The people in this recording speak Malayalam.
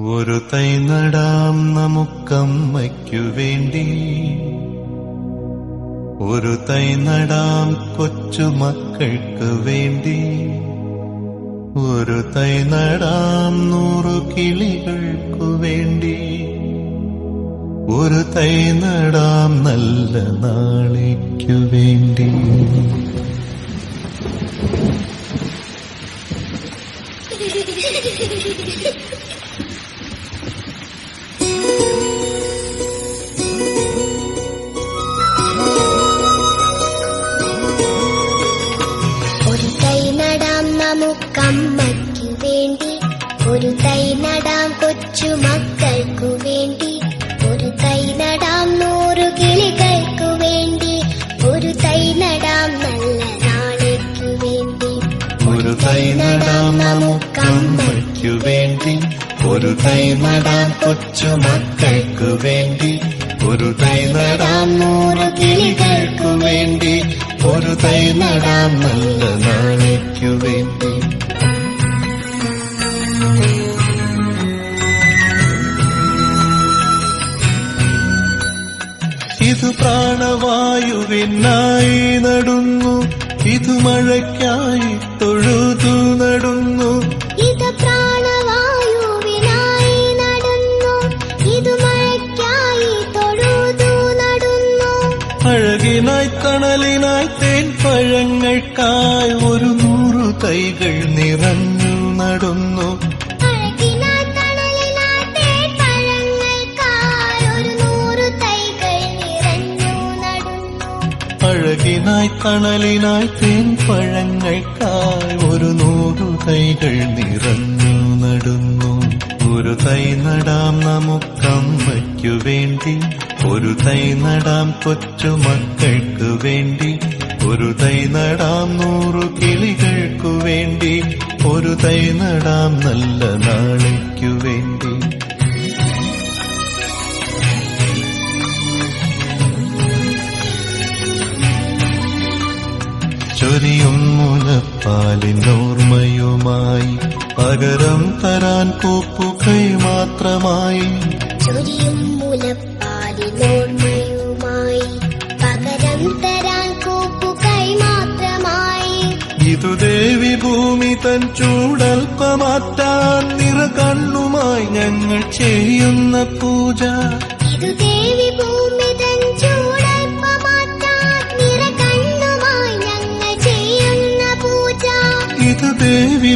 ഒരു തൈ നടാം നമുക്കമ്മയ്ക്കു വേണ്ടി, ഒരു തൈ നടാം കൊച്ചുമക്കൾക്ക് വേണ്ടി, ഒരു തൈ നടാം 100 കിളികൾക്കു വേണ്ടി, ഒരു തൈ നടാം നല്ല നാളേക്കു വേണ്ടി. ഒരു തൈ നടാം നമുക്കമ്മയ്ക്കു വേണ്ടി, ഒരു തൈ നടാം കൊച്ചുമക്കൾക്കു വേണ്ടി, ഒരു തൈ നടാം 100 കിളികൾക്കു വേണ്ടി, ഒരു തൈ നടാം നല്ല നാളേക്കു വേണ്ടി. ഒരു തൈ നടാം നമുക്കമ്മയ്ക്കു വേണ്ടി, ഒരു തൈ നടാം കൊച്ചുമക്കൾക്കു വേണ്ടി, ഒരു തൈ നടാം 100 കിളികൾക്കു വേണ്ടി, ഒരു തൈ നടാം നല്ല നാളേക്കു വേണ്ടി. ഇത് പ്രാണവായുവിനായി നടുന്നു, ഇത് മഴയ്ക്കായി തൊഴുതു നടുന്നു, ഇത് പ്രാണവായുവിനായി നടുന്നു, ഇത് മഴയ്ക്കായി തൊഴുതു നടുന്നു. അഴകിനായി തണലിനായി തേൻ പഴങ്ങൾക്കായി 100 തൈകൾ നിറഞ്ഞു നടുന്നു, അഴകിനായി തണലിനായി തേൻ പഴങ്ങൾക്കായി 100 തൈകൾ നിറഞ്ഞു നടുന്നു. അഴകിനായി തണലിനായി തേൻ പഴങ്ങൾക്കായി 100 തൈകൾ നിറഞ്ഞു നടുന്നു. ഒരു തൈ നടാം നമുക്കമ്മയ്ക്കു വേണ്ടി, ഒരു തൈ നടാം കൊച്ചുമക്കൾക്ക് വേണ്ടി, ഒരു തൈ നടാം 100 കിളികൾക്കു വേണ്ടി, ഒരു തൈ നടാം നല്ല നാളേക്കു വേണ്ടി. ചൊരിയും മുലപ്പാലിനോർമ്മയുമായി പകരം തരാൻ കൂപ്പുകൈ മാത്രമായി, ചൊരിയും മുലപ്പാലിനോർമ്മയുമായി പകരം തരാൻ കൂപ്പുകൈ മാത്രമായി. ഇതു ദേവി ഭൂമി തൻ ചൂടൽപ്പമാറ്റാൻ നിറകണ്ണുമായി ഞങ്ങൾ ചെയ്യുന്ന പൂജ, ഇതു ദേവി ഭൂമി തൻ ചൂടൽപ്പമാറ്റാൻ നിറകണ്ണുമായി ഞങ്ങൾ ചെയ്യുന്ന പൂജ. ഇത് ദേവി